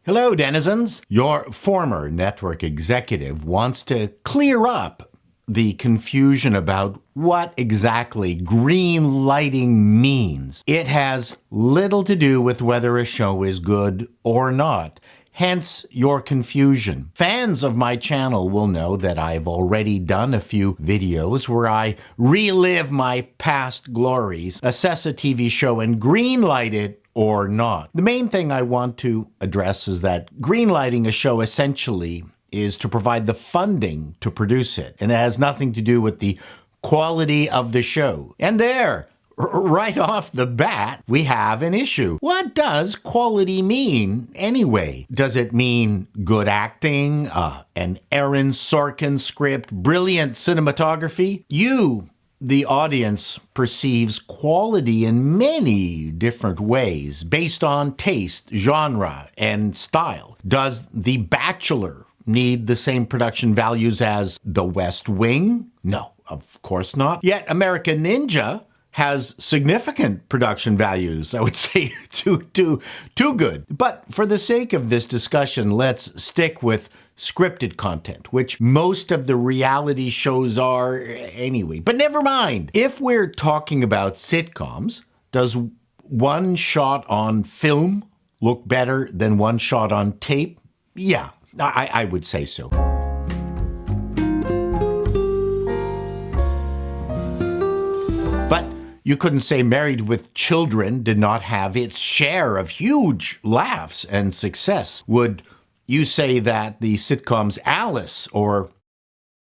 Hello, denizens. Your former network executive wants to clear up the confusion about what exactly green lighting means. It has little to do with whether a show is good or not. Hence your confusion. Fans of my channel will know that I've already done a few videos where I relive my past glories, assess a TV show, and greenlight it or not. The main thing I want to address is that greenlighting a show essentially is to provide the funding to produce it, and it has nothing to do with the quality of the show. And there, right off the bat, we have an issue. What does quality mean anyway? Does it mean good acting, an Aaron Sorkin script, brilliant cinematography? You, the audience, perceives quality in many different ways based on taste, genre, and style. Does The Bachelor need the same production values as The West Wing? No, of course not. Yet American Ninja has significant production values. I would say too good. But for the sake of this discussion, let's stick with scripted content, which most of the reality shows are anyway. But never mind. If we're talking about sitcoms, does one shot on film look better than one shot on tape? Yeah, I would say so. But you couldn't say Married with Children did not have its share of huge laughs and success. Would you say that the sitcoms Alice or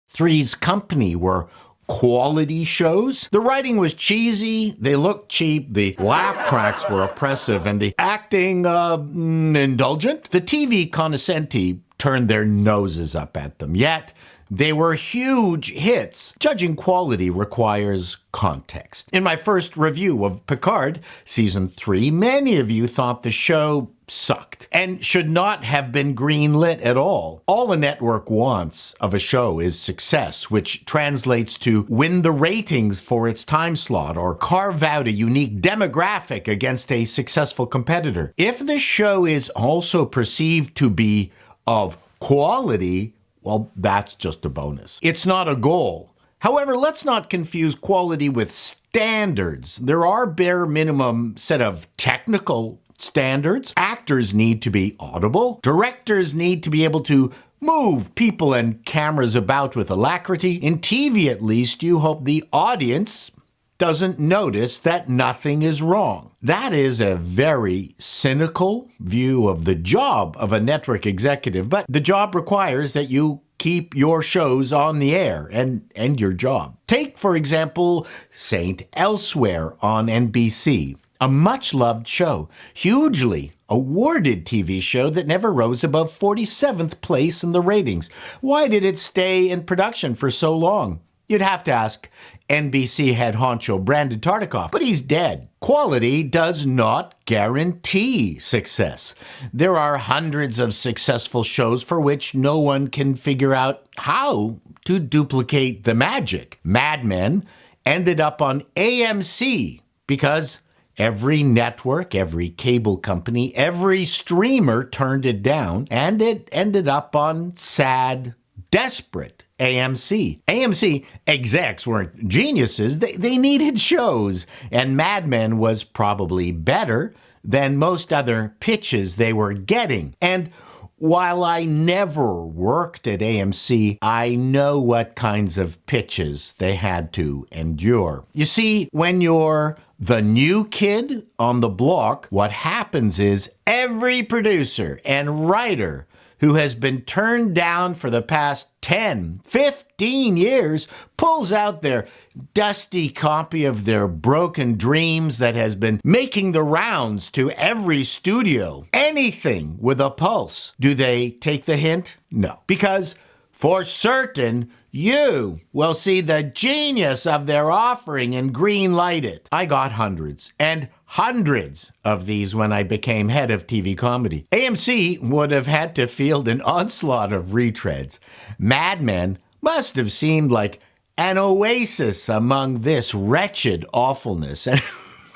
Three's Company were quality shows? The writing was cheesy, they looked cheap, the laugh tracks were oppressive, and the acting indulgent. The TV cognoscenti turned their noses up at them, yet they were huge hits. Judging quality requires context. In my first review of Picard, Season 3, many of you thought the show sucked and should not have been greenlit at all. All a network wants of a show is success, which translates to win the ratings for its time slot or carve out a unique demographic against a successful competitor. If the show is also perceived to be of quality, well, that's just a bonus. It's not a goal. However, let's not confuse quality with standards. There are bare minimum set of technical standards. Actors need to be audible. Directors need to be able to move people and cameras about with alacrity. In TV, at least, you hope the audience doesn't notice that nothing is wrong. That is a very cynical view of the job of a network executive, but the job requires that you keep your shows on the air and your job. Take, for example, Saint Elsewhere on NBC, a much-loved show, hugely awarded TV show that never rose above 47th place in the ratings. Why did it stay in production for so long? You'd have to ask NBC head honcho Brandon Tartikoff, but he's dead. Quality does not guarantee success. There are hundreds of successful shows for which no one can figure out how to duplicate the magic. Mad Men ended up on AMC because every network, every cable company, every streamer turned it down, and it ended up on sad, desperate AMC. AMC execs weren't geniuses. They needed shows, and Mad Men was probably better than most other pitches they were getting. And while I never worked at AMC, I know what kinds of pitches they had to endure. You see, when you're the new kid on the block, what happens is every producer and writer who has been turned down for the past 10, 15 years, pulls out their dusty copy of their broken dreams that has been making the rounds to every studio. Anything with a pulse. Do they take the hint? No. Because for certain, you will see the genius of their offering and green-light it. I got hundreds and hundreds of these when I became head of TV comedy. AMC would have had to field an onslaught of retreads. Mad Men must have seemed like an oasis among this wretched awfulness. And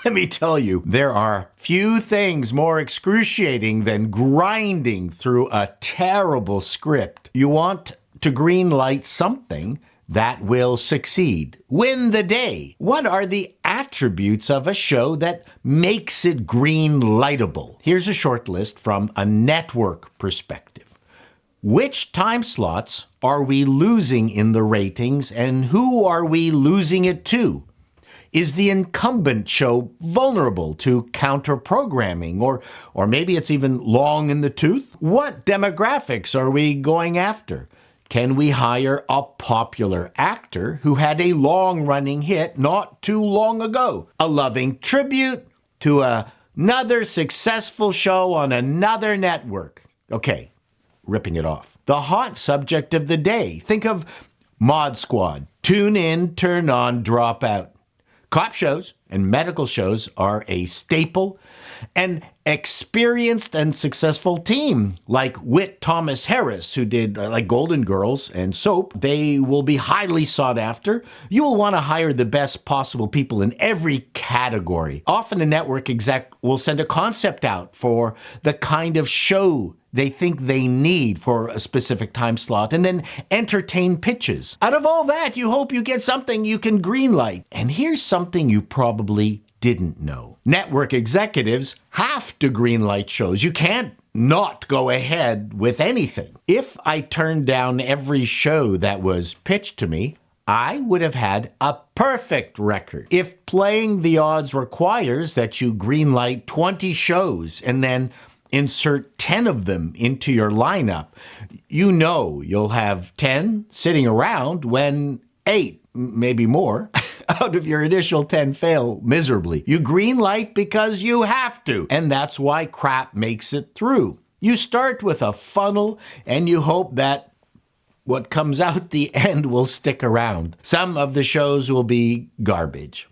Let me tell you, there are few things more excruciating than grinding through a terrible script. You want to greenlight something that will succeed, win the day. What are the attributes of a show that makes it green-lightable? Here's a short list from a network perspective. Which time slots are we losing in the ratings, and who are we losing it to? Is the incumbent show vulnerable to counter-programming, or maybe it's even long in the tooth? What demographics are we going after? Can we hire a popular actor who had a long-running hit not too long ago? A loving tribute to another successful show on another network. Okay, ripping it off. The hot subject of the day. Think of Mod Squad. Tune in, turn on, drop out. Cop shows and medical shows are a staple. An experienced and successful team like Whit Thomas Harris, who did like Golden Girls and Soap, they will be highly sought after. You will want to hire the best possible people in every category. Often a network exec will send a concept out for the kind of show they think they need for a specific time slot, and then entertain pitches. Out of all that, you hope you get something you can greenlight. And here's something you probably didn't know. Network executives have to greenlight shows. You can't not go ahead with anything. If I turned down every show that was pitched to me, I would have had a perfect record. If playing the odds requires that you greenlight 20 shows and then insert 10 of them into your lineup, you know you'll have 10 sitting around when 8, maybe more, out of your initial 10 fail miserably. You greenlight because you have to, and that's why crap makes it through. You start with a funnel and you hope that what comes out the end will stick around. Some of the shows will be garbage.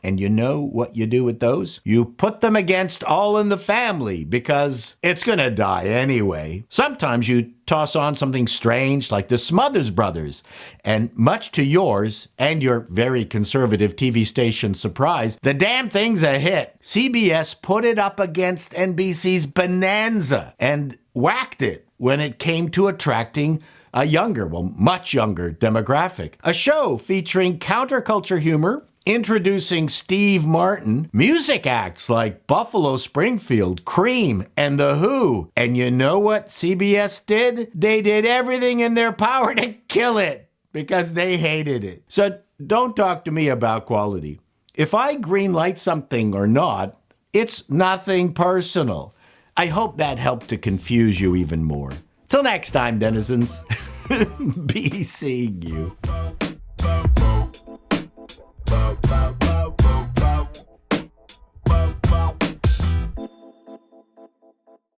And you know what you do with those? You put them against All in the Family because it's going to die anyway. Sometimes you toss on something strange like the Smothers Brothers. And much to yours and your very conservative TV station surprise, the damn thing's a hit. CBS put it up against NBC's Bonanza and whacked it when it came to attracting a younger, well, much younger demographic. A show featuring counterculture humor, introducing Steve Martin, music acts like Buffalo Springfield, Cream, and The Who. And you know what CBS did? They did everything in their power to kill it because they hated it. So don't talk to me about quality. If I greenlight something or not, it's nothing personal. I hope that helped to confuse you even more. Till next time, denizens. Be seeing you.